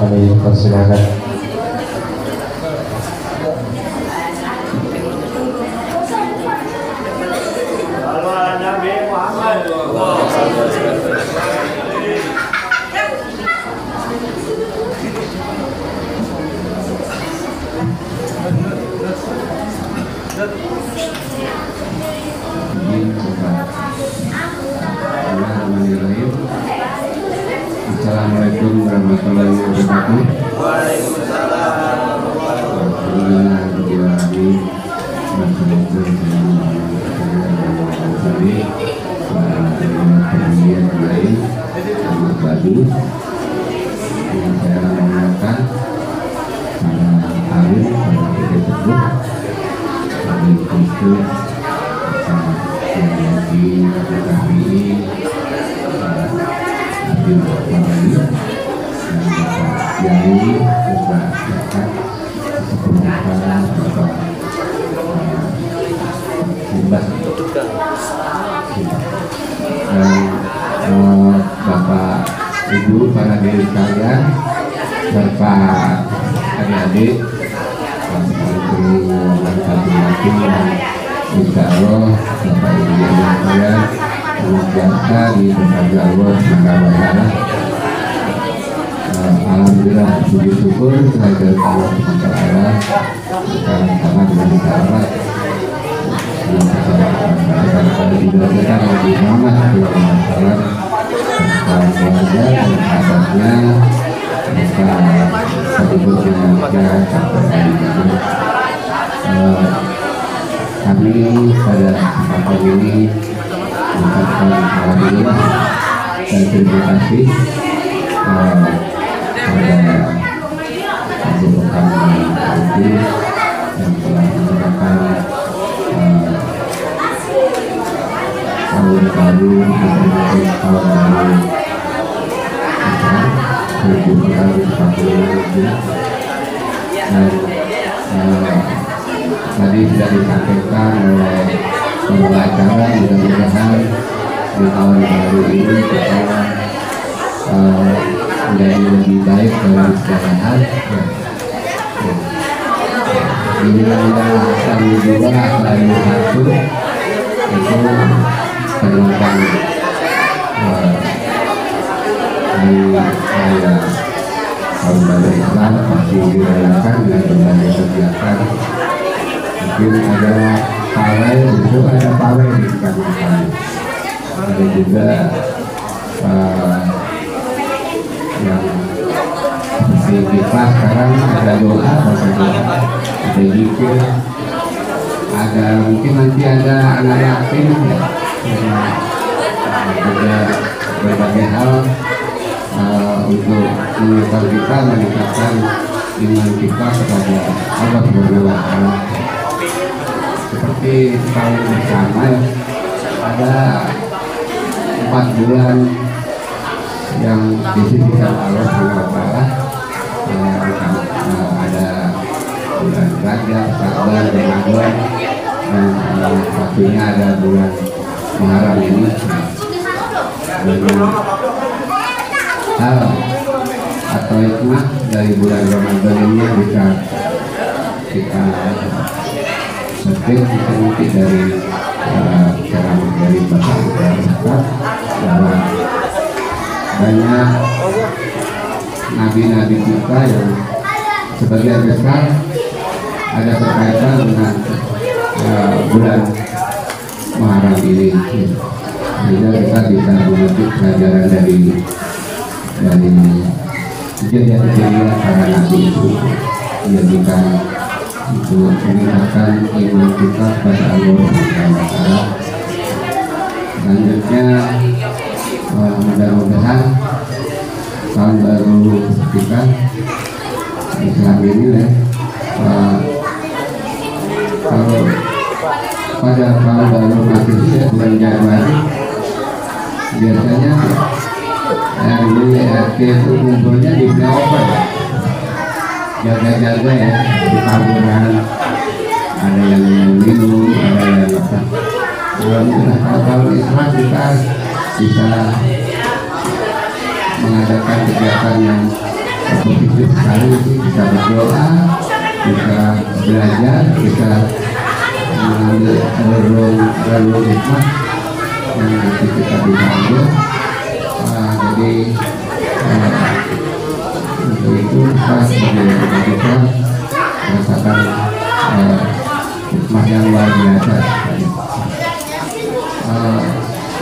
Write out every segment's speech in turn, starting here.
kami persilakan. Assalamualaikum warahmatullahi wabarakatuh. Waalaikumsalam Bapak Ibu, para hadirin sekalian, serta adik-adik, insya Allah Bapak Ibu yang sekalian senantiasa di berkat Allah SWT. Alhamdulillah, puji syukur kehadirat Allah SWT sekarang sangat berbicara. Pada didoakan Nabi Muhammad SAW serta keluarga dan sahabatnya, serta penduduknya sampai ini. Kami pada kesempatan ini mengucapkan alhamdulillah dan terima kasih pada penduduk kami yang telah menggunakan tahun baru tahun baru 2040 dan tadi sudah disampaikan oleh pembawa acara, mudah-mudahan di tahun baru ini kita menjadi lebih baik dalam segala hal. Ini adalah kami juga selain satu itu tentang hari raya tahun baru Islam masih dirayakan dengan berbagai kegiatan. Mungkin ada pawai, itu ada pawai di kampung kami. Ada juga yang seperti kita sekarang ada doa, ada zikir, ada mungkin nanti ada anak yatim ya, ada berbagai hal untuk meningkatkan iman kita kepada Allah Subhanahu wa Ta'ala. Seperti tahun bersama ada 4 bulan yang disisihkan Allah Subhanahu wa Ta'ala. Ada bulan Rajab, Sya'ban, Ramadan, dan satunya ada bulan Muharram ini. Hal atau hikmah dari bulan Ramadan ini bisa kita petik dari ceramah dari Bapak Ustaz bahwa banyak nabi-nabi kita yang sebagian besar ada berkaitan dengan bulan Muharram ini, sehingga kita bisa memetik pelajaran dari kejadian-kejadian para nabi itu, menjadikan untuk meningkatkan iman kita kepada Allah Subhanahu wa Ta'ala. Selanjutnya mudah-mudahan tahun baru kita Islam ini ya, kalau pada tahun baru Masehi bulan Januari biasanya RW RT itu kumpulnya di Blaopan, jaga-jaga ya di kaburan, ada yang minum, ada yang apa. Alhamdulillah kalau Islam kita bisa mengadakan kegiatan yang positif positif sekali, bisa berdoa, bisa belajar, bisa mengambil relung hikmah yang nanti kita bisa ambil. Jadi untuk itu kita sebagai kita merasakan hikmah yang luar biasa.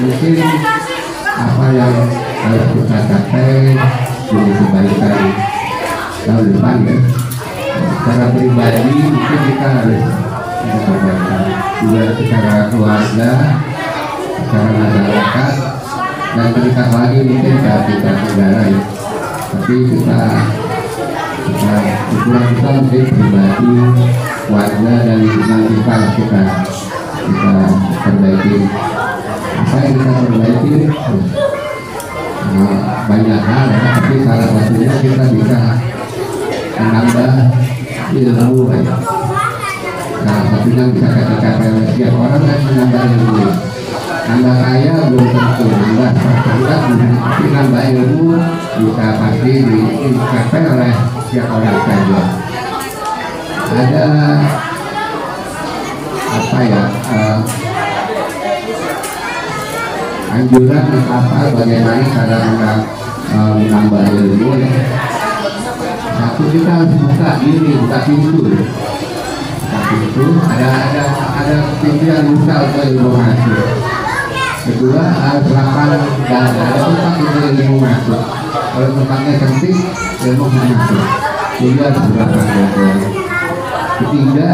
Mungkin apa yang harus kita capai demi kebaikan tahun depan ya. Secara pribadi mungkin kita harus perbaikan juga secara keluarga, secara masyarakat, dan meningkat lagi mungkin saat kita negara ya. Tapi kita ukuran kita mungkin pribadi, keluarga, dan lingkungan kita perbaiki. Apa yang kita perbaiki banyak hal ya, tapi salah satunya kita bisa menambah ilmu ya. Salah satunya bisa kita capai setiap orang kan menambah ilmu. Nambah kaya belum tentu, tapi nambah ilmu bisa pasti dicapai oleh setiap orang saja. Ada apa ya? Anjuran apa bagaimana cara menambah ilmu ya. Satu, kita harus buka diri, buka pintu. Ada pintu yang buka untuk ilmu masuk. Kedua, lapangan dan ada tempat untuk ilmu masuk. Kalau tempatnya sempit, ilmu masuk. Tiga, lapangan. Ketiga,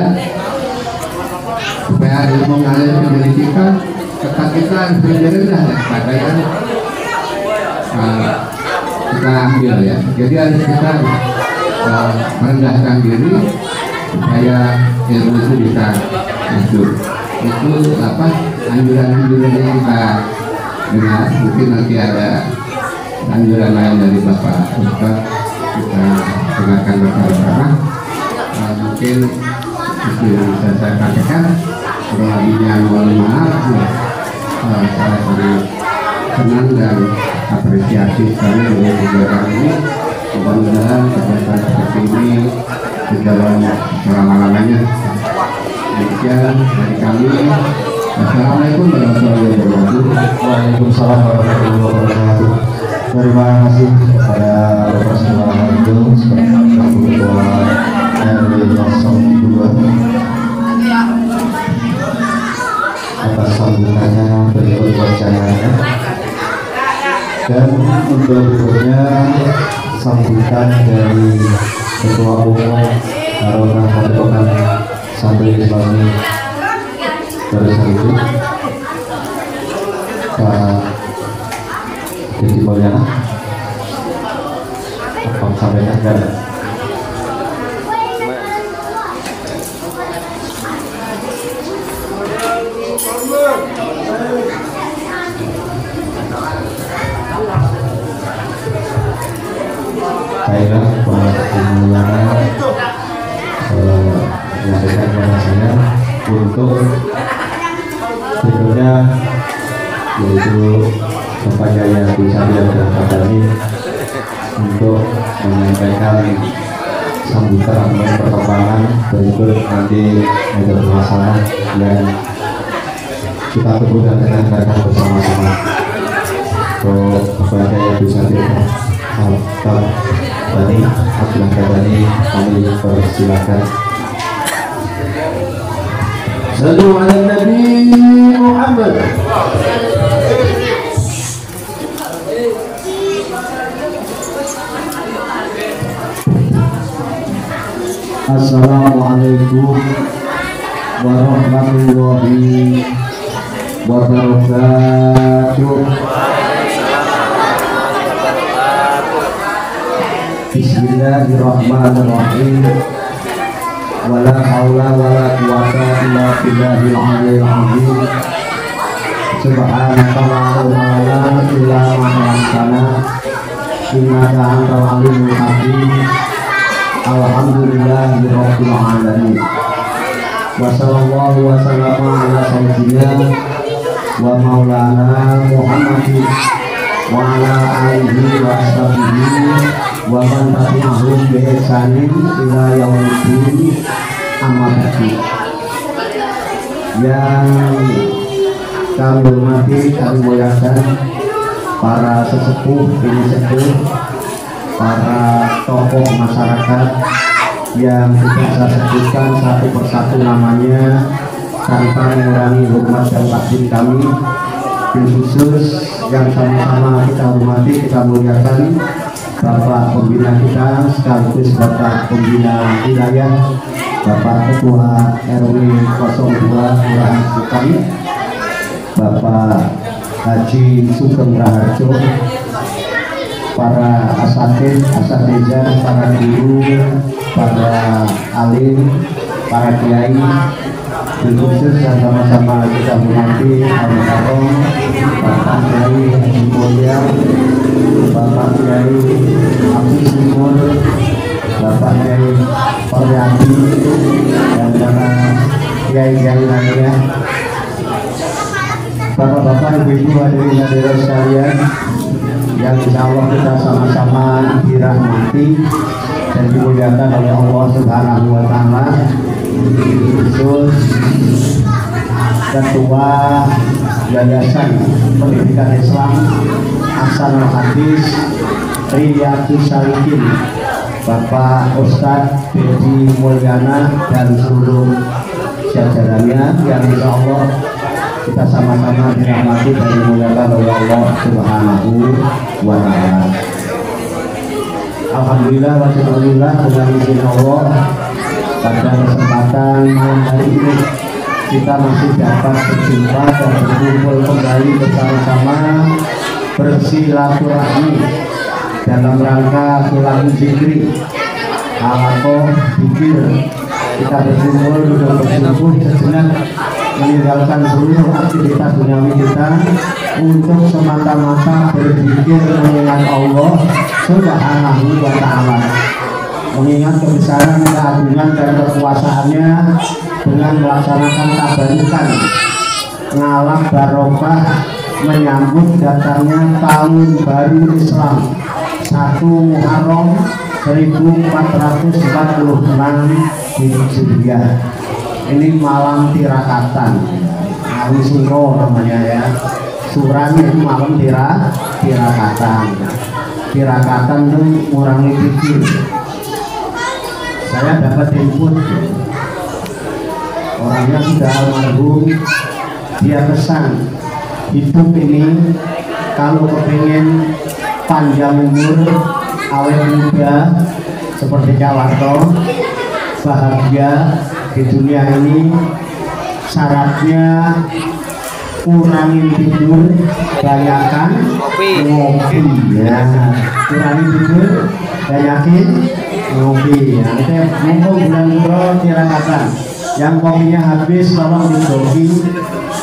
supaya ilmu mengalir ke diri kita, tetap kita harus rendah pada yang kita ambil ya. Jadi harus kita merendahkan diri supaya ilmu itu bisa masuk. Itu apa anjuran-anjuran yang kita dengar. Mungkin nanti ada anjuran lain dari Bapak Ustaz, kita dengarkan bersama-sama. Mungkin itu yang bisa saya sampaikan. Kurang lebihnya mohon maaf ya. Saya sangat senang dan apresiasi sekali dengan kegiatan ini. Mudah-mudahan kegiatan seperti ini berjalan selama-lamanya. Demikian dari kami. Assalamualaikum warahmatullahi wabarakatuh. Waalaikumsalam warahmatullahi wabarakatuh. Terima kasih kepada Bapak Sumarno sebagai Ketua RW 02 atas sambutannya berikut wacananya. Dan untuk berikutnya sambutan dari Ketua Umum Haroka Padepokan Santri Islami Darussalim Pak Deddy Mulyana. Apa sampaikan enggak ada? Baiklah, Pak Deddy Mulyana menyampaikan kepada saya untuk berikutnya, yaitu Bapak Jaya Bisari dan Pak Dhani untuk menyampaikan sambutan atau perkembangan berikut nanti ada masalah yang kita tunggu dan kita dengarkan bersama-sama. Untuk Bapak Jaya Bisari dan Pak Dhani, Abdullah Dhani, kami persilakan. Sallu ala Nabi Muhammad. Assalamualaikum warahmatullahi wabarakatuh. Bismillahirrahmanirrahim. Wala haula wala quwata illa billahil aliyyil azim. Subhanaka la ilaha illa anta innaka antal alimul hakim. Alhamdulillahirabbil alamin. Wa sallallahu wa sallama ala sayyidina wa maulana Muhammadin wa ala alihi wa sahbihi wa man tabi'ahum bi ihsanin ila yaumil amma ba'du. Yang kami hormati, kami muliakan para sesepuh ini sepuh, para tokoh masyarakat yang tidak saya sebutkan satu persatu namanya tanpa mengurangi hormat dan takdim kami. Khusus yang sama-sama kita hormati, kita muliakan Bapak Pembina kita sekaligus Bapak Pembina Wilayah, Bapak Ketua RW 02 Kelurahan Sukan, Bapak Haji Sugeng Raharjo, para asatidz, para guru, para alim, para kiai, khusus yang sama-sama kita hormati almarhum Bapak Kiai Haji Mulya, Bapak Kiai Abdul Simon, Bapak Kiai Paryadi, dan para kiai-kiai lainnya, Bapak-bapak, ibu-ibu, hadirin sekalian yang insya Allah kita sama-sama dirahmati dan dimuliakan oleh Allah Subhanahu wa Ta'ala. Khusus Ketua Yayasan Pendidikan Islam Ahsanul Hadis Riyadhus Shalihin, Bapak Ustadz Dedi Mulyana dan seluruh jajarannya yang insya Allah kita sama-sama dirahmati dan dimuliakan oleh Allah Subhanahu wa Ta'ala. Alhamdulillah wa syukurillah, dengan izin Allah pada kesempatan malam hari ini kita masih dapat berjumpa dan berkumpul kembali bersama-sama bersilaturahmi dalam rangka Qiyamun Zikri Halaqah Dzikir. Kita berkumpul untuk bersungguh sejenak meninggalkan seluruh aktivitas duniawi kita untuk semata-mata berzikir mengingat Allah Subhanahu wa Ta'ala, mengingat kebesaran, keagungan dan kekuasaannya dengan melaksanakan tabarukan ngalap barokah menyambut datangnya tahun baru Islam 1 Muharram 1446 Hijriah. Ini malam tirakatan, malam suro namanya ya. Suran itu malam tirakatan. Tirakatan itu ngurangi pikir. Saya dapat input, orangnya sudah almarhum, dia pesan hidup ini kalau kepingin panjang umur, awet muda seperti Jawarto, bahagia di dunia ini, syaratnya kurangi tidur, banyakan ngopi ya. Kurangi tidur, banyakin ngopi. Nanti mumpung bulan Suro tirakatan, yang kopinya habis tolong dijoki.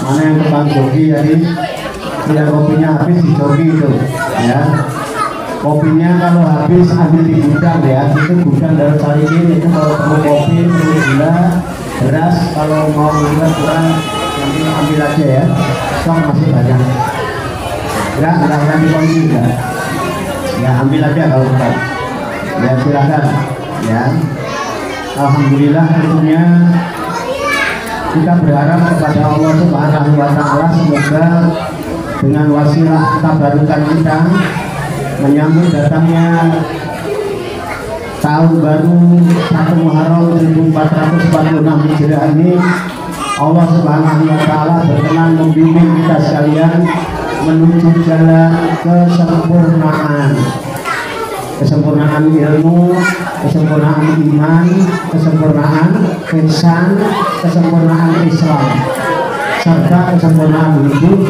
Mana yang tukang joki tadi? Tidak, kopinya habis dijoki itu ya. Kopinya kalau habis ambil di gudang ya, itu gudang dari Salihin. Itu kalau perlu kopi, perlu gula, beras, kalau mau gula kurang nanti ambil aja ya. Stok masih banyak. Enggak dikunci enggak. Ya ambil aja kalau bukan. Ya silakan ya. Alhamdulillah tentunya kita berharap kepada Allah Subhanahu wa Ta'ala semoga dengan wasilah tabarukan kita menyambut datangnya tahun baru 1 Muharram 1446 Hijriah ini, Allah Subhanahu wa Ta'ala berkenan membimbing kita sekalian menuju jalan kesempurnaan ilmu, kesempurnaan iman, kesempurnaan ihsan, kesempurnaan Islam, serta kesempurnaan hidup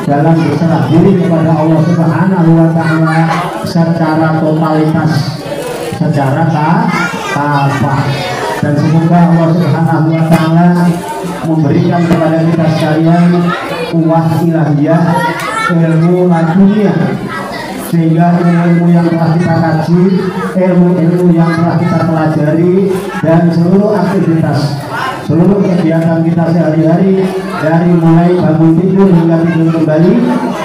dalam berserah diri kepada Allah Subhanahu wa Ta'ala secara totalitas, secara kafah. Dan semoga Allah Subhanahu wa Ta'ala memberikan kepada kita sekalian kuwah ilahiyah, ilmu ladunia, sehingga ilmu yang telah kita kaji, ilmu-ilmu yang telah kita pelajari, dan seluruh aktivitas seluruh kegiatan kita sehari-hari dari mulai bangun tidur hingga tidur kembali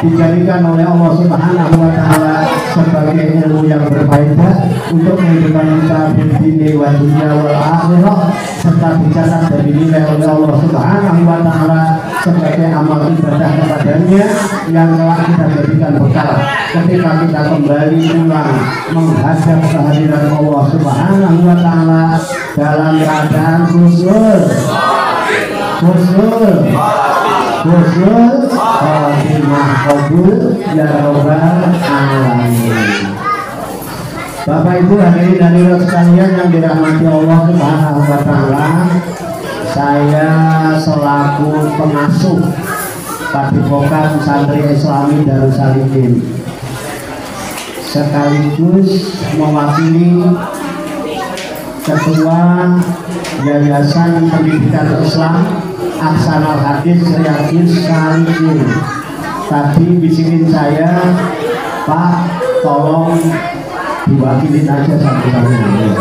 dijadikan oleh Allah Subhanahu wa Ta'ala sebagai ilmu yang berfaedah untuk kehidupan kita di dunia wa dunia wal akhirah, serta dicatat dan dinilai oleh Allah Subhanahu wa Ta'ala sebagai amal ibadah kepadanya yang telah kita jadikan bekal ketika kita kembali pulang menghadap kehadiran Allah Subhanahu wa Ta'ala dalam keadaan khusyuk khatimah qabul ya rabbal alamin. Bapak Ibu hadirin dan hadirat sekalian yang dirahmati Allah Subhanahu wa Ta'ala, saya selaku pengasuh Padepokan Santri Islami Darussalikin sekaligus mewakili Ketua Yayasan Pendidikan Islam Ahsanul Hadis Riyadhus Shalihin. Tadi bisikin saya, Pak, tolong diwakilin aja satu-satu.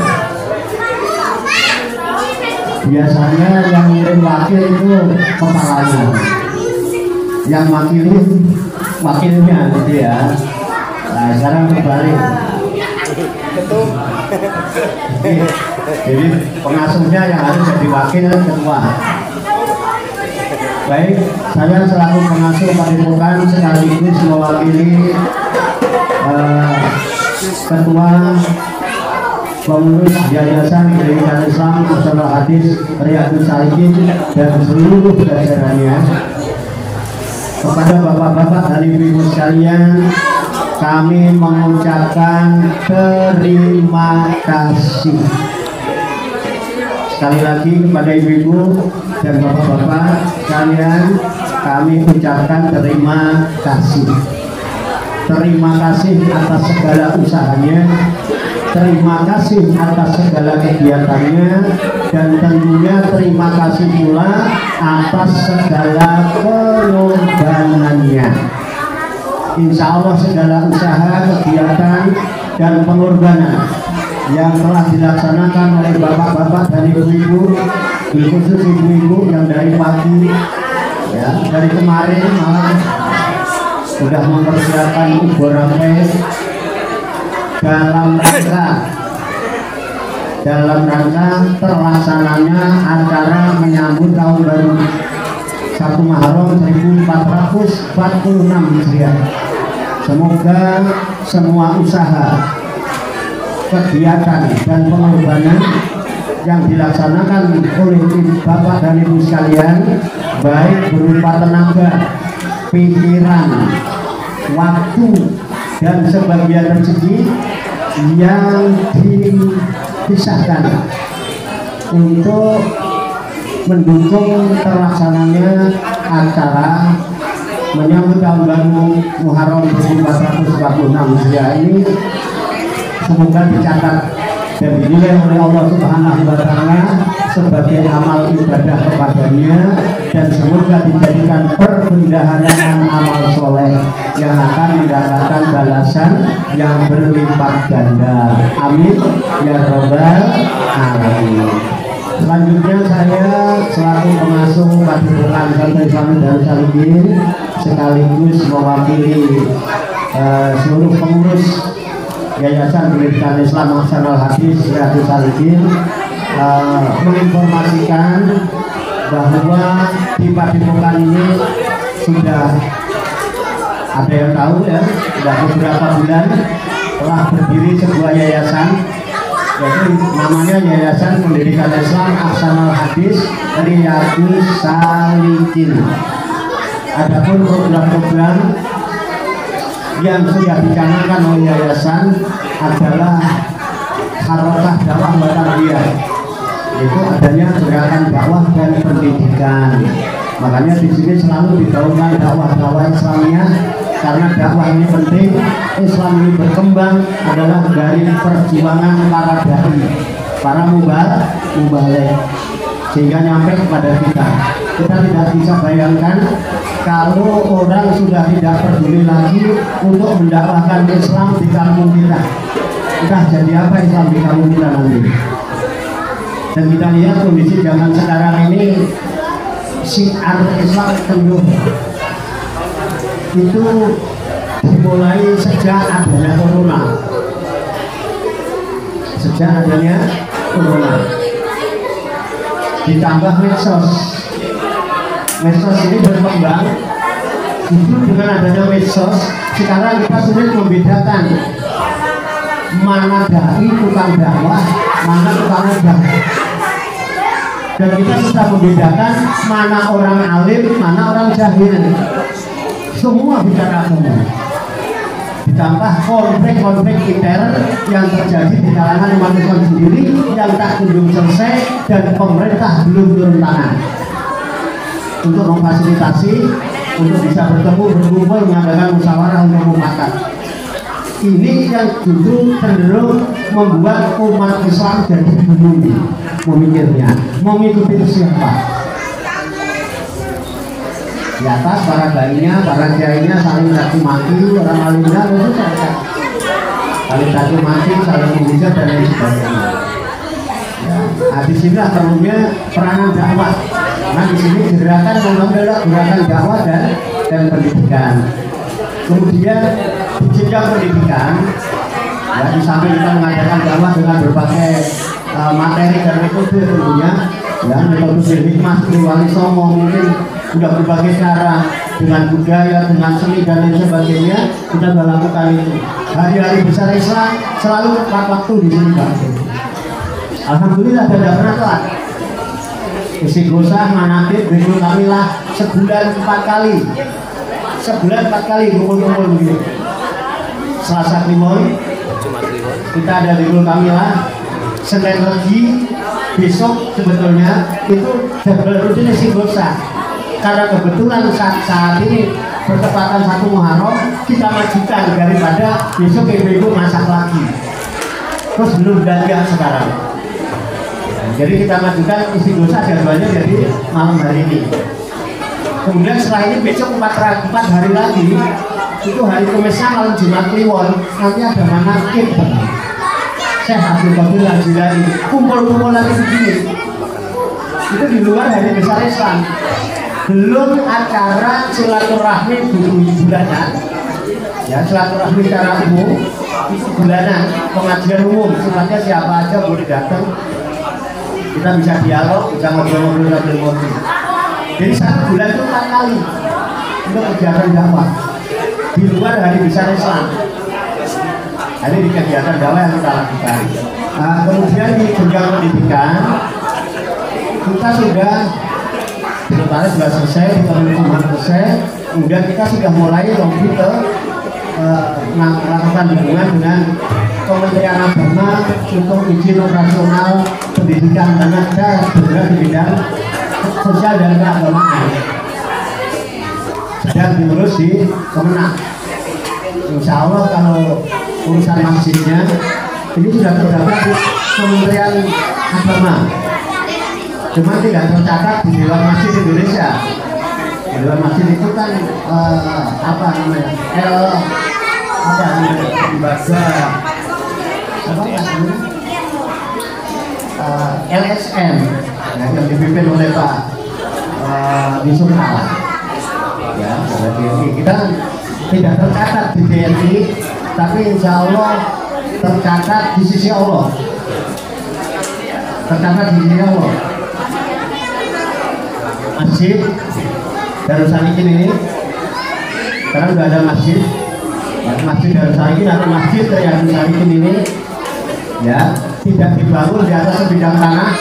Biasanya yang ngirim wakil itu kepalanya, yang wakilnya gitu ya. Nah sekarang kembali. Jadi pengasuhnya yang harus jadi wakil ketua. Baik, saya selaku pengasuh Padepokan sekaligus mewakili Ketua Pengurus Yayasan Pendidikan Islam Ahsanul Hadis Riyadhus Shalihin dan seluruh jajarannya. Kepada bapak-bapak dan ibu-ibu sekalian, kami mengucapkan terima kasih sekali lagi kepada ibu-ibu dan bapak-bapak sekalian. Kami ucapkan terima kasih. Terima kasih atas segala usahanya, terima kasih atas segala kegiatannya, dan tentunya terima kasih pula atas segala pengorbanannya. Insya Allah segala usaha, kegiatan, dan pengorbanan yang telah dilaksanakan oleh bapak-bapak dan ibu-ibu, khusus ibu-ibu yang dari pagi, ya, dari kemarin malam sudah mempersiapkan ubur rampe dalam rangka terlaksananya acara menyambut tahun baru 1 Muharram 1446 Hijriah. Semoga semua usaha, kegiatan, dan pengorbanan yang dilaksanakan oleh bapak dan ibu sekalian, baik berupa tenaga, pikiran, waktu, dan sebagian rezeki yang dipisahkan untuk mendukung terlaksananya acara menyambut tahun baru Muharram 1446 Hijriah ini, semoga dicatat dan dinilai oleh Allah Subhanahu wa Ta'ala sebagai amal ibadah kepadanya, dan semoga dijadikan perbendaharaan amal soleh yang akan mendapatkan balasan yang berlipat ganda. Amin ya rabbal alamin. Selanjutnya saya selaku pengasuh Padepokan Santri Islami Darussalikin sekaligus mewakili seluruh pengurus Yayasan Pendidikan Islam Ahsanul Hadis Riyadhus Shalihin menginformasikan bahwa di Padepokan ini sudah ada yang tahu ya, sudah beberapa bulan telah berdiri sebuah yayasan, yaitu namanya Yayasan Pendidikan Islam Ahsanul Hadis Riyadhus Shalihin. Adapun program-program yang sudah dicanangkan oleh yayasan adalah harokah dakwah batavia, itu adanya gerakan dakwah dan pendidikan. Makanya di sini selalu digaungkan dakwah Islamiyah, karena dakwah ini penting. Islam ini berkembang adalah dari perjuangan para dai, para mubaligh, sehingga nyampe kepada kita. Kita tidak bisa bayangkan kalau orang sudah tidak peduli lagi untuk mendakwahkan Islam di kampung kita. Entah jadi apa Islam di kampung kita nanti. Dan kita lihat kondisi zaman sekarang ini syiar Islam tenggelam itu dimulai sejak adanya corona. Sejak adanya corona ditambah medsos ini berkembang. Justru dengan adanya medsos sekarang kita sulit membedakan mana dai tukang dakwah, mana tukang dakwah. Dan kita bisa membedakan mana orang alim, mana orang jahil. Semua bicara umum. Ditambah konflik intern yang terjadi di kalangan umat Islam sendiri yang tak kunjung selesai dan pemerintah belum turun tangan untuk memfasilitasi, untuk bisa bertemu, berkumpul, mengadakan musyawarah untuk mufakat. Ini yang justru cenderung membuat umat Islam jadi bingung memikirnya, mau mengikuti siapa. Di atas para dainya, para kiainya saling caci maki, orang alimnya itu saling caci maki, saling menghujat dan lain sebagainya. Nah, di sini perlunya peranan dakwah. Nah, di sini gerakan membangun gerakan dakwah dan pendidikan. Kemudian di jenjang pendidikan, ya, di samping kita mengadakan dakwah dengan berbagai materi dan metode tentunya, ya, metode hikmah, wali songo, mungkin sudah berbagai cara dengan budaya, dengan seni dan lain sebagainya kita sudah lakukan itu. Hari-hari besar Islam selalu tepat waktu di sini, Pak. Alhamdulillah tidak pernah telat. Istighosah, manaqib, Dhikrul Kamilah sebulan 4 kali. Sebulan 4 kali kumpul-kumpul begitu. Selasa Kliwon kita ada Dhikrul Kamilah, Senin Legi, besok sebetulnya itu jadwal rutin istighosah. Karena kebetulan saat ini bertepatan 1 Muharram, kita majukan daripada besok ibu-ibu masak lagi. Terus belum belanja sekarang. Jadi kita majukan istighosah jadwalnya jadi malam hari ini. Kemudian setelah ini besok 4 hari lagi, itu hari Kemisnya malam Jumat Kliwon, nanti ada manaqib. Syekh Abdul Qadir Al-Jilani kumpul-kumpul lagi begini. Itu di luar hari besar Islam. Belum acara silaturahmi bulanan, ya, silaturahmi secara umum itu bulanan, pengajian umum, sifatnya siapa aja boleh datang, kita bisa dialog, bisa ngobrol-ngobrol sambil ngobrol. Jadi 1 bulan itu 4 kali untuk kegiatan dakwah di luar hari besar Islam. Ini di kegiatan dakwah yang kita lakukan. Nah, kemudian di jenjang pendidikan kita sudah sementara sudah selesai, pembangunan selesai, kemudian kita sudah mulai lagi ke melakukan hubungan dengan Kementerian Agama untuk izin operasional pendidikan, karena kita bergerak di bidang sosial dan keagamaan. Sedang diurus di Kemenak. Insya Allah kalau urusan masjidnya ini sudah terdapat di Kementerian Agama. Cuma tidak tercatat di Dewan Masjid Indonesia. Dewan Masjid itu kan apa namanya? Lembaga LSM, ya, yang dipimpin oleh Pak Yusuf Kala. Ya, kita tidak tercatat di DNI, tapi insya Allah tercatat di sisi Allah. Tercatat di sisi Allah. Masjid Darussalikin ini sekarang sudah ada masjid, ya, Masjid Darussalikin atau Masjid Darussalikin ini, ya, tidak dibangun di atas sebidang tanah,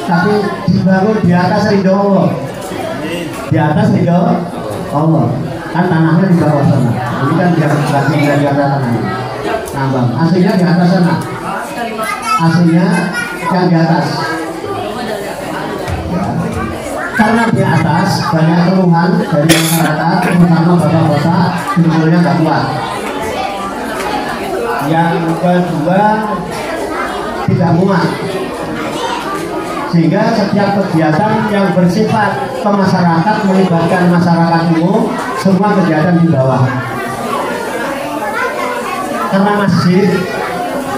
tapi dibangun di atas ridho Allah. Di atas ridho Allah, kan tanahnya di bawah sana. Ini kan di atas tanahnya. Tambang aslinya di atas sana, aslinya yang di atas. Karena di atas banyak keluhan dari masyarakat, terutama bapak-bapak jempolnya nggak kuat. Yang kedua tidak muat, sehingga setiap kegiatan yang bersifat ke masyarakat melibatkan masyarakat umum, semua kegiatan di bawah. Karena masjid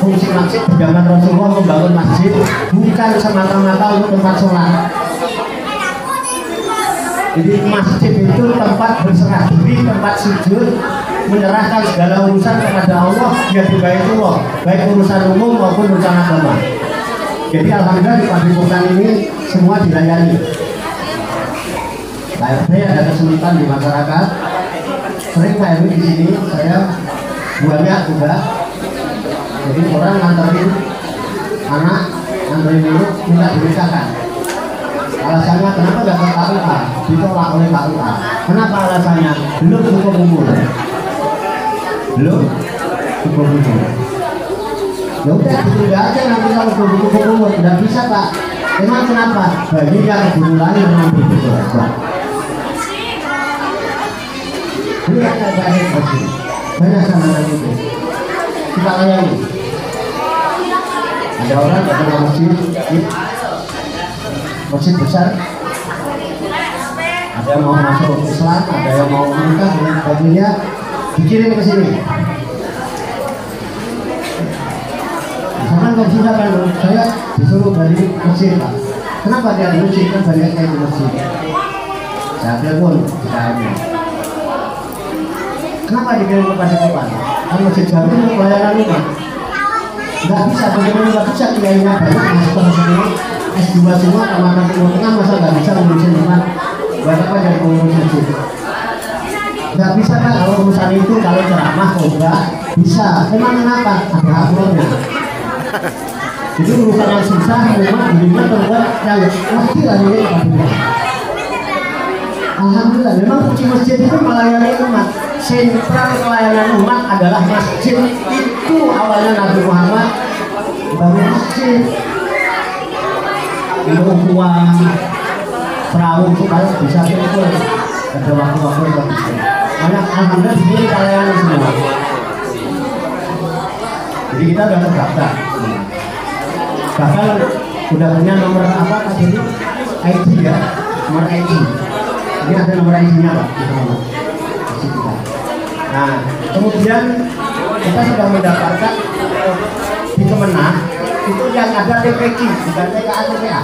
fungsi masjid di zaman Rasulullah membangun masjid bukan semata-mata untuk tempat sholat. Jadi masjid itu tempat berserah diri, tempat sujud, menyerahkan segala urusan kepada Allah, ya di Baitullah, baik urusan umum maupun urusan agama. Jadi alhamdulillah di Padepokan ini semua dilayani. Pak RT ada kesulitan di masyarakat, sering Pak RW di sini saya banyak juga. Jadi orang nganterin anak, nganterin dulu minta dinikahkan. Alasannya kenapa nggak ke KUA? Ditolak oleh KUA. Kenapa alasannya? Belum cukup umur. Belum cukup umur. Ya udah ditunda aja nanti kalau belum cukup umur. Tidak bisa Pak. Emang kenapa? Bagi yang kebetulan yang nanti itu aja. Ini ada banyak masjid, banyak sama itu. Kita layani. Ada orang datang ke masjid besar. Ada yang mau masuk Islam, ada yang mau menikah dengan sebagainya, dikirim ke sini. Misalkan kalau sudah kan, saya disuruh dari masjid Pak. Kenapa dia di masjid kan banyak kayak di masjid? Saya telepon, saya kenapa dikirim ke Padepokan? Kan masjid Jami untuk pelayanan ini nggak bisa, bagaimana nggak bisa kiainya banyak masuk ke sini S2 semua Kalimantan Timur Tengah, masa nggak bisa ngurusin teman buat apa jadi pengurus masjid? Nggak bisa kan kalau urusan itu, kalau ceramah khotbah bisa. Emang kenapa? Ada aturannya. Jadi urusan yang susah memang dirinya terbuat yang mesti lah ini. Alhamdulillah, memang kunci masjid itu melayani umat. Sentral pelayanan umat adalah masjid. Itu awalnya Nabi Muhammad bangun masjid untuk uang perahu supaya bisa kumpul ada waktu-waktu yang bisa. Banyak alhamdulillah di sini pelayanan semua. Jadi kita sudah terdaftar. Bahkan sudah punya nomor apa tadi? ID ya, nomor ID. Ini ada nomor ID-nya Pak. Nah, kemudian kita sudah mendapatkan di Kemenang itu yang ada TPQ, bukan TKA-TPA.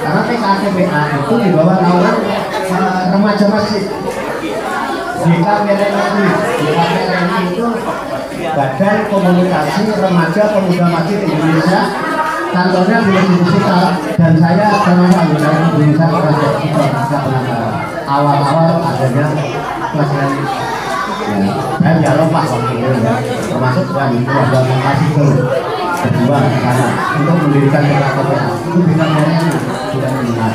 Karena TKA-TPA itu di bawah naungan remaja masjid. DKPRMI itu Badan Komunikasi Remaja Pemuda Masjid Indonesia. Kantornya di Masjid Istiqlal, dan saya termasuk anggota Indonesia awal-awal adanya pelajaran. Saya dialog Pak waktu itu ya, termasuk dan keluarga kasih kedua sana untuk mendirikan TKA itu bisa tidak benar.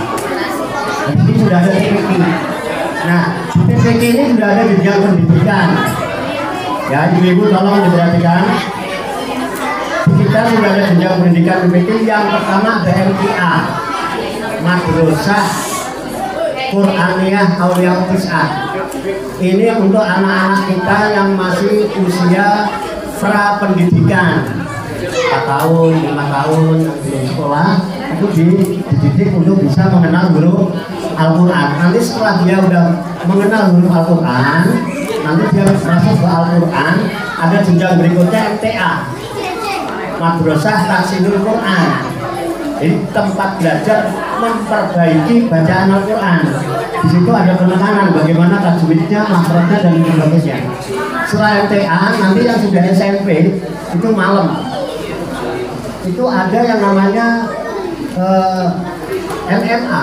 Jadi sudah ada TPQ. Nah, TPQ ini sudah ada di bidang pendidikan. Ya, ibu-ibu tolong diperhatikan. Kita sudah ada jenjang pendidikan PPK. Yang pertama ada MTA, Madrasah Qur'aniyah Aulia Tis'ah. Ini untuk anak-anak kita yang masih usia pra pendidikan 4 tahun, 5 tahun yang belum sekolah, itu dididik untuk bisa mengenal huruf Al-Quran. Nanti setelah dia udah mengenal huruf Al-Quran, nanti dia masuk ke Al-Quran, ada jenjang berikutnya MTA, Madrasah Tahsinul Quran. Ini tempat belajar memperbaiki bacaan Al-Quran. Di situ ada penekanan bagaimana tajwidnya, makhrajnya dan sebagainya. Setelah MTA, nanti yang sudah SMP itu malam. Itu ada yang namanya MMA,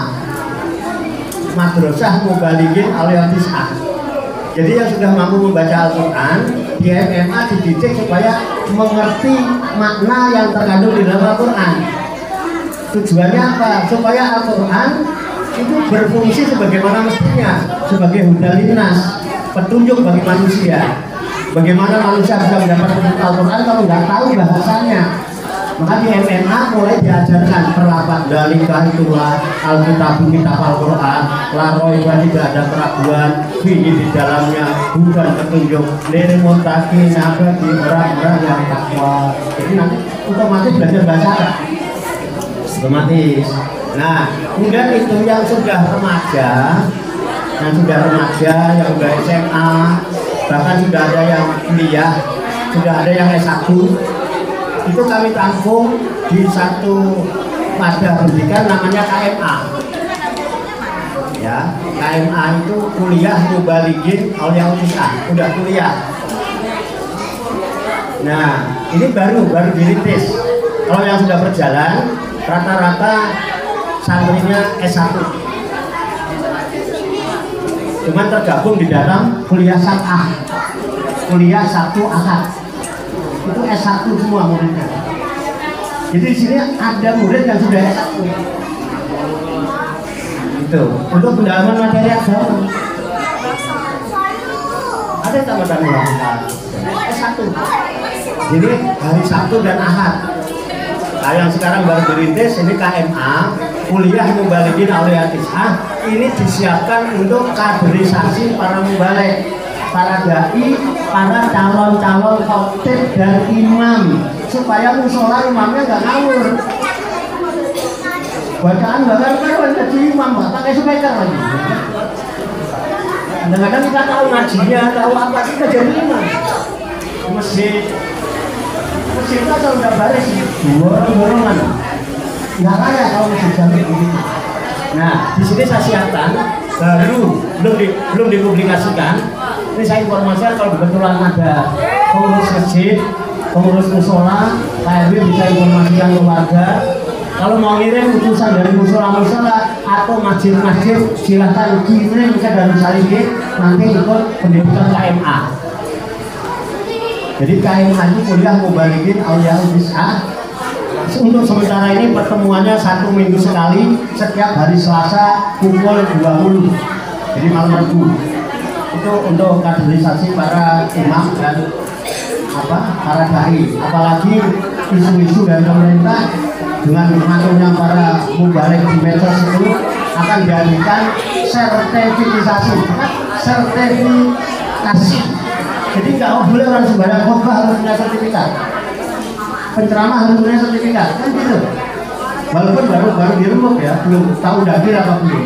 Madrasah Mubalighin Aulia Tis'ah. Jadi yang sudah mampu membaca Al-Quran di MMA dididik supaya mengerti makna yang terkandung di dalam Al-Quran. Tujuannya apa? Supaya Al-Quran itu berfungsi sebagaimana mestinya, sebagai hudal linnas, petunjuk bagi manusia. Bagaimana manusia bisa mendapat Al-Quran kalau nggak tahu bahasanya? Maka di MMA mulai diajarkan perlapan dalika itulah Alkitab kitab Al-Quran, laroiba tidak ada keraguan, di dalamnya bukan petunjuk, lil muttaqin bagi orang-orang yang takwa. Jadi nanti otomatis belajar bahasa otomatis. Nah, kemudian itu yang sudah remaja, yang sudah SMA, bahkan sudah ada yang kuliah, sudah ada yang S1. itu kami tampung di satu wadah pendidikan namanya KMA. Ya, KMA itu kuliah mubalighin auliyaul tis'ah, udah kuliah. Nah, ini baru dirintis. Kalau yang sudah berjalan, rata-rata santrinya S1. Cuman tergabung di dalam kuliah syar'ah, kuliah satu akad. Itu S1 semua muridnya. Jadi di sini ada murid yang sudah S1. Itu untuk pendalaman materi agama. Ada tambahan melakukan S1. Jadi hari Sabtu dan Ahad. Nah, yang sekarang baru dirintis ini KMA, kuliah mubalighin auliyaul tis'ah. Ini disiapkan untuk kaderisasi para mubalik, para dai, para calon-calon khotib dan imam, supaya musola imamnya nggak ngawur. Bacaan bahkan kan jadi imam, Pak, pakai speaker lagi. Kadang-kadang kita tahu ngajinya, tahu apa, kita jadi imam. Masjid itu atau udah baris, borong-borongan. Nggak layak kalau masjid jam begitu. Nah, di sini saya siapkan, belum dipublikasikan. Ini saya informasikan kalau kebetulan ada pengurus masjid, pengurus musola, KRW bisa informasikan ke warga. Kalau mau ngirim utusan dari musola atau masjid-masjid, silahkan kirim ke Darussalim, nanti ikut pendidikan KMA. Jadi KMA itu kuliah mubalighin auliyaul tis'ah. Untuk sementara ini pertemuannya 1 minggu sekali, setiap hari Selasa pukul 20. Jadi malam Rabu. Itu untuk kaderisasi para imam dan para dai. Apalagi isu-isu dari pemerintah dengan mengaturnya para mubalik di medsos itu akan dihadirkan sertifikasi. Jadi nggak boleh orang sembarang khotbah harus punya sertifikat. Penceramah harus punya sertifikat, kan gitu. Walaupun baru diremuk ya, belum tahu dapil apa belum.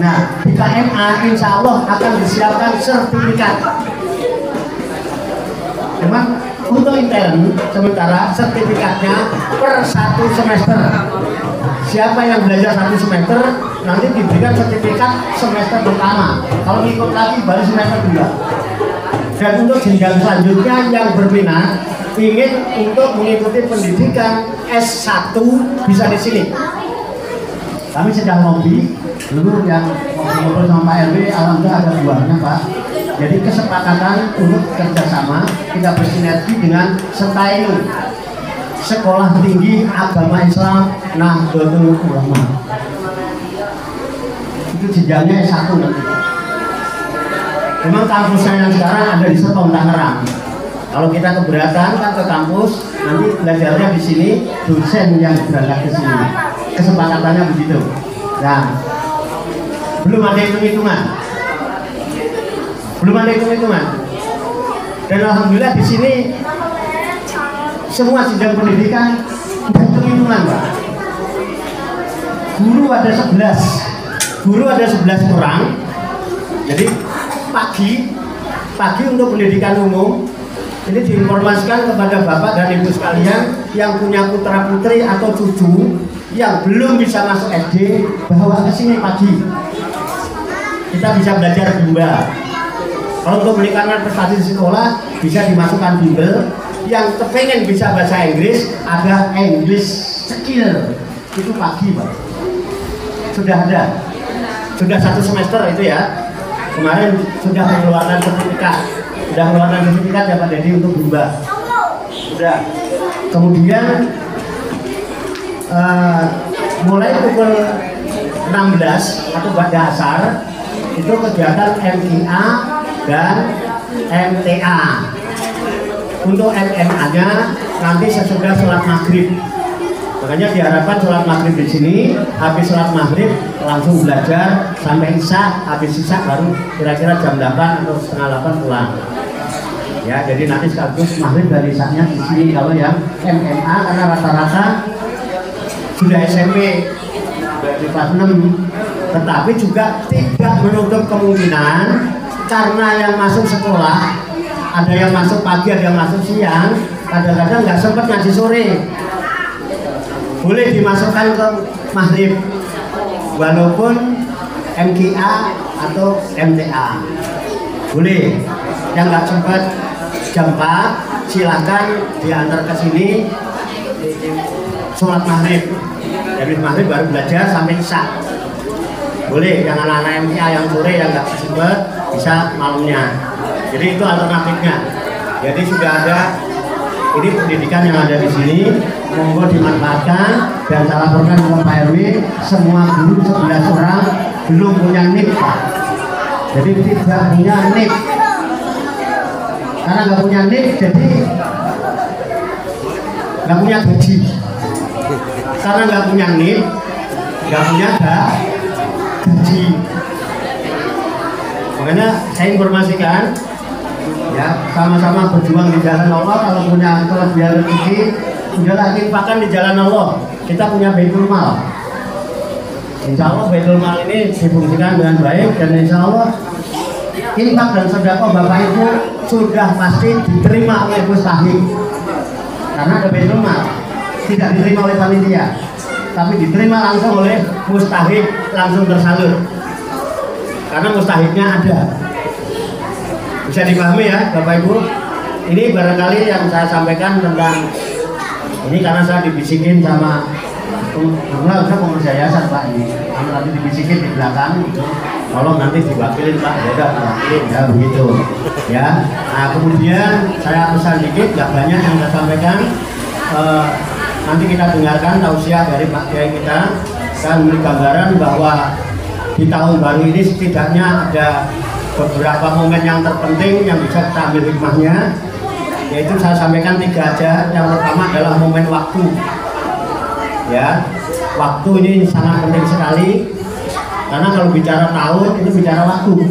Nah, di KMA insya Allah akan disiapkan sertifikat. Cuman untuk intern sementara sertifikatnya per 1 semester. Siapa yang belajar 1 semester nanti diberikan sertifikat semester pertama. Kalau ikut lagi baru semester 2. Dan untuk jenjang selanjutnya yang berminat ingin untuk mengikuti pendidikan S1 bisa di sini. Kami sedang lobby dulu yang ngobrol sama Pak RW, alhamdulillah ada buahnya Pak. Jadi kesepakatan untuk kerjasama kita bersinergi dengan SETAINU, Sekolah Tinggi Agama Islam Nahdlatul Ulama. Itu jenjangnya S1 nanti. Memang kampusnya yang sekarang ada di Serpong Tangerang. Kalau kita keberatan kan ke kampus, nanti belajarnya di sini, dosen yang berangkat ke sini. Kesepakatannya begitu. Nah, belum ada hitung-hitungan. Dan alhamdulillah di sini semua jenjang pendidikan hitung-hitungan, Pak. Guru ada 11 orang. Jadi pagi untuk pendidikan umum ini diinformasikan kepada Bapak dan Ibu sekalian yang punya putra putri atau cucu yang belum bisa masuk SD, bawa ke sini pagi. Kita bisa belajar bimbel. Kalau untuk meningkatkan prestasi di sekolah bisa dimasukkan bimbel. Yang kepengen bisa bahasa Inggris ada English skill, itu pagi Pak. Sudah ada, sudah 1 semester itu ya. Kemarin sudah mengeluarkan sertifikat, ya Pak Dedi untuk bimbel. Sudah. Kemudian mulai pukul 16 atau pada asar itu kegiatan MIA dan MTA. Untuk MMA-nya nanti sesudah sholat maghrib. Makanya diharapkan sholat maghrib di sini, habis sholat maghrib langsung belajar sampai isya, habis isya baru kira-kira jam 8 atau setengah 8 pulang. Ya, jadi nanti sekaligus maghrib dari isya-nya di sini kalau yang MMA karena rata-rata sudah SMP di kelas 6, tetapi juga tidak menutup kemungkinan karena yang masuk sekolah ada yang masuk pagi, ada yang masuk siang, kadang-kadang nggak sempat ngaji sore, boleh dimasukkan ke maghrib walaupun MGA atau MTA boleh. Yang nggak sempat jam 4 silakan diantar ke sini sholat maghrib, dari maghrib baru belajar sampai isya boleh. Yang anak-anak MTA yang sore yang nggak sempat bisa malamnya. Jadi itu alternatifnya. Jadi sudah ada ini pendidikan yang ada di sini, monggo dimanfaatkan. Dan saya laporkan ke Pak RW, semua guru 11 orang belum punya NIP, Pak. Jadi tidak punya NIP. Karena nggak punya NIP, jadi nggak punya gaji. Karena nggak punya NIP, nggak punya gaji. Makanya saya informasikan, ya sama-sama berjuang di jalan Allah. Kalau punya kelebihan rezeki, udahlah infakkan di jalan Allah. Kita punya Baitul Mal. Insya Allah Baitul Mal ini difungsikan dengan baik, dan insya Allah infak dan sedekah Bapak Ibu sudah pasti diterima oleh mustahik. Karena ada Baitul Mal, tidak diterima oleh panitia, tapi diterima langsung oleh mustahik, langsung tersalur. Karena mustahiknya ada. Bisa dipahami ya Bapak Ibu. Ini barangkali yang saya sampaikan tentang ini, karena saya dibisikin sama pengurus yayasan Pak ini. Kalau nanti dibisikin di belakang, tolong nanti diwakilin Pak, ya udah diwakilin ya begitu ya. Nah kemudian saya pesan dikit, nggak banyak yang saya sampaikan. Nanti kita dengarkan tausiah dari Pak Kiai kita, dan memberi gambaran bahwa di tahun baru ini setidaknya ada beberapa momen yang terpenting yang bisa kita ambil hikmahnya, yaitu saya sampaikan 3 aja. Yang pertama adalah momen waktu. Ya, waktu ini sangat penting sekali, karena kalau bicara tahun itu bicara waktu.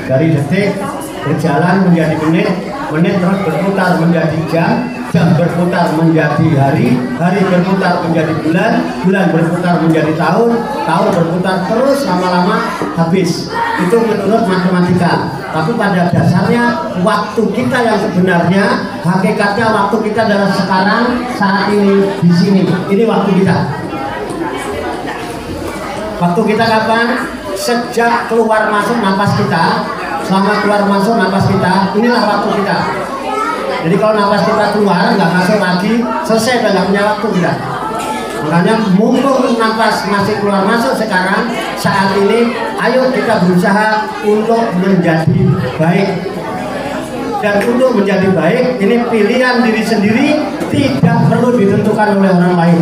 Dari detik berjalan menjadi menit, menit terus berputar menjadi jam, jam berputar menjadi hari, hari berputar menjadi bulan, bulan berputar menjadi tahun, tahun berputar terus lama-lama habis. Itu menurut matematika. Tapi pada dasarnya waktu kita yang sebenarnya, hakikatnya waktu kita adalah sekarang, saat ini, di sini. Ini waktu kita. Waktu kita kapan? Sejak keluar masuk napas kita, selama keluar masuk napas kita, inilah waktu kita. Jadi kalau napas kita keluar, nggak masuk lagi, selesai, udah nggak punya waktu kita. Makanya mumpung napas masih keluar masuk sekarang, saat ini, ayo kita berusaha untuk menjadi baik. Dan untuk menjadi baik, ini pilihan diri sendiri, tidak perlu ditentukan oleh orang lain.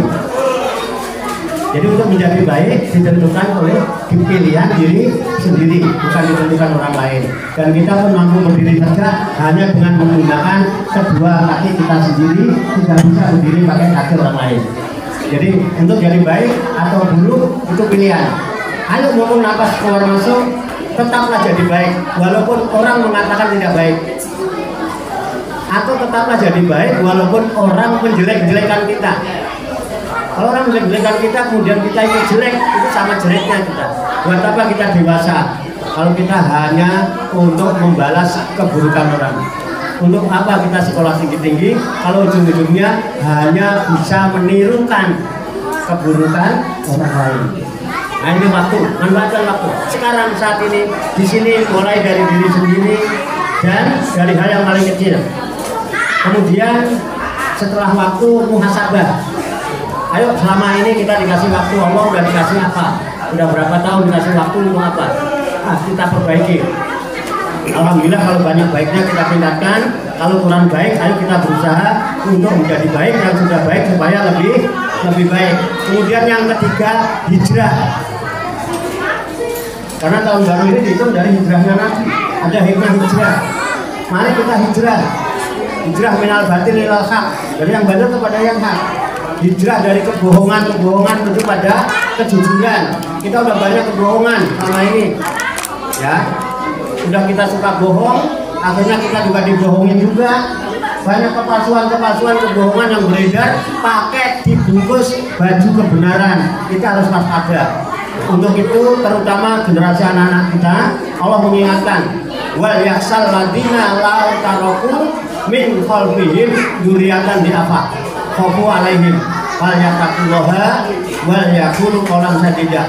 Jadi untuk menjadi baik ditentukan oleh pilihan diri sendiri, bukan ditentukan orang lain. Dan kita pun mampu berdiri saja hanya dengan menggunakan kedua kaki kita sendiri, tidak bisa berdiri pakai kaki orang lain. Jadi untuk jadi baik atau buruk itu pilihan. Ayo mumpung napas keluar masuk, tetaplah jadi baik walaupun orang mengatakan tidak baik. Atau tetaplah jadi baik walaupun orang menjelek-jelekan kita. Kalau orang menjelek-jelekan kita, kemudian kita ikut jelek, itu sama jeleknya kita. Buat apa kita dewasa kalau kita hanya untuk membalas keburukan orang? Untuk apa kita sekolah tinggi-tinggi kalau ujung-ujungnya hanya bisa menirukan keburukan orang lain? Nah ini waktu, manfaatkan waktu. Sekarang saat ini di sini mulai dari diri sendiri dan dari hal yang paling kecil. Kemudian setelah waktu muhasabah. Ayo selama ini kita dikasih waktu, Allah udah dikasih apa? Udah berapa tahun dikasih waktu untuk apa? Nah, kita perbaiki. Alhamdulillah kalau banyak baiknya kita tingkatkan, kalau kurang baik ayo kita berusaha untuk menjadi baik, yang sudah baik supaya lebih baik. Kemudian yang ketiga, hijrah. Karena tahun baru ini dihitung dari hijrahnya Nabi. Ada hikmah hijrah. Mari kita hijrah. Hijrah minal batin ilal haq. Dari yang benar kepada yang hak. Hijrah dari kebohongan menuju pada kejujuran. Kita udah banyak kebohongan selama ini. Ya. Sudah kita suka bohong, akhirnya kita juga dibohongin juga. Banyak kepalsuan kebohongan yang beredar pakai dibungkus baju kebenaran. Kita harus waspada. Untuk itu terutama generasi anak-anak kita, Allah mengingatkan wal yaksal ladina la taraku min khalfihim dzurriyyatan di'afa khafu alaihim wal yattaqullaha wal yaqulu qawlan sadida.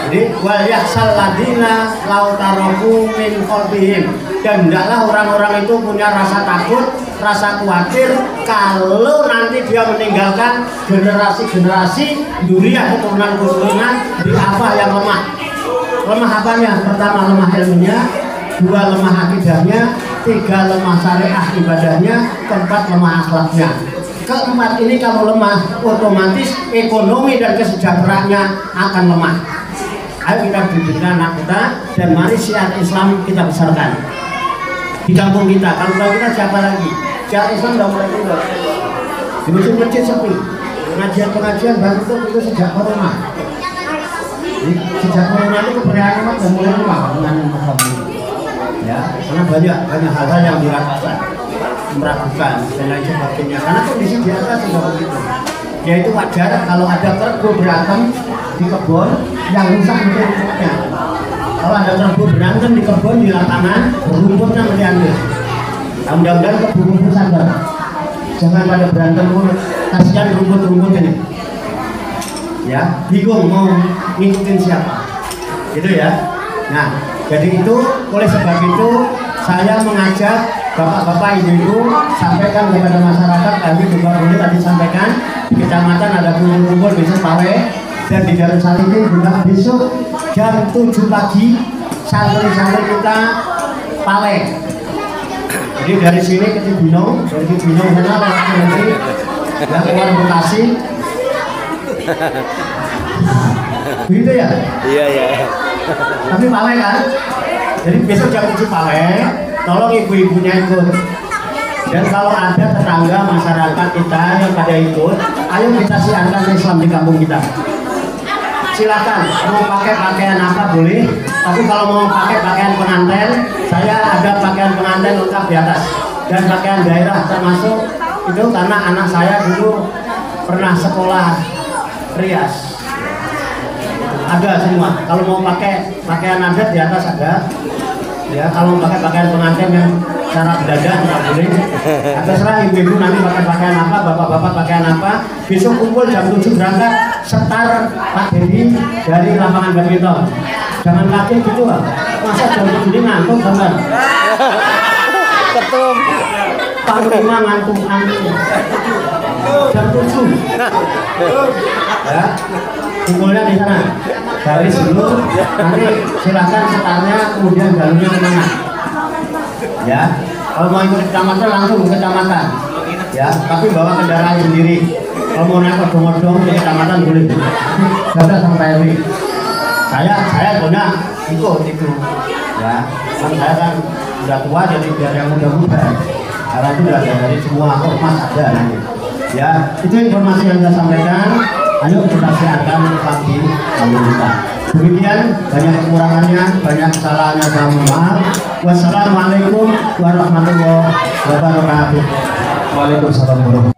Jadi wal yakhsal ladina law taraku min khalfihim, dan hendaklah orang-orang itu punya rasa takut, rasa khawatir kalau nanti dia meninggalkan generasi-generasi dzurriyyah keturunan-keturunan di apa yang lemah. Lemah apanya? Pertama lemah ilmunya, dua lemah akidahnya, tiga lemah syariah ibadahnya, keempat lemah akhlaknya. Keempat ini kalau lemah, otomatis ekonomi dan kesejahteraannya akan lemah. Ayo kita didikkan anak kita dan mari syiar Islam kita besarkan di kampung kita. Kalau kita siapa lagi? Syiar Islam sudah mulai keluar. Di masjid sepi. Pengajian baru itu sejak corona. Sejak corona itu keberadaan umat sudah mulai lemah dengan masalah ini. Ya, karena banyak hal-hal yang diragukan, meragukan dan lain sebagainya. Karena kondisi di atas sudah begitu. Yaitu wajar kalau ada kerbau berantem di kebun yang rusak menjadi rumputnya. Kalau ada kerbau berantem di kebun di lapangan, rumputnya menjadi. Nah, mudah-mudahan kebun sadar. Jangan pada berantem pun, kasihan rumput-rumput ini. Ya, bingung mau ngikutin siapa. Gitu ya. Nah, jadi itu oleh sebab itu saya mengajak bapak-bapak ibu-ibu sampaikan kepada masyarakat. Kami juga boleh tadi sampaikan di kecamatan ada kumpul besok pawai, dan di Darusalikin juga besok jam 7 pagi santri-santri kita pawai. Jadi dari sini ke Cibinong, dari Cibinong sana nanti ya keluar Bekasi. Begitu ya? Iya, iya. Tapi pawai kan? Jadi besok jam 7 pawai, tolong ibu-ibunya ikut. Dan kalau ada tetangga masyarakat kita yang pada ikut, ayo kita siarkan Islam di kampung kita. Silakan mau pakai pakaian apa boleh, tapi kalau mau pakai pakaian pengantin, saya ada pakaian pengantin lengkap di atas dan pakaian daerah termasuk itu karena anak saya dulu pernah sekolah rias. Ada semua. Kalau mau pakai pakaian adat di atas ada. Ya, kalau pakai pakaian pengantin yang cara dada nggak boleh. Terserah ibu-ibu nanti pakai pakaian apa, bapak-bapak pakaian apa. Besok kumpul jam 7 berangkat, setar Pak Dedi dari lapangan badminton. Jangan kaget gitu lah. Masa jam 7 ini ngantuk gambar. Ketum. Panglima ngantuk jam 7. Ya, kumpulnya di sana. Dari dulu, nanti silakan setarnya, kemudian jalurnya kemana. Ya, kalau mau ikut kecamatan langsung ke kecamatan. Ya, tapi bawa kendaraan sendiri. Kalau mau naik odong-odong ke kecamatan boleh. Sudah sampai ini. Saya punya ikut itu. Ya, kan saya kan sudah tua jadi biar yang muda-muda. Karena itu sudah dari semua ormas ada. Ya, itu informasi yang saya sampaikan. Ayo kita siarkan lagi kampung kita. Demikian, banyak kekurangannya, banyak kesalahannya, saya mohon maaf. Wassalamualaikum warahmatullahi wabarakatuh. Waalaikumsalam warahmatullahi wabarakatuh.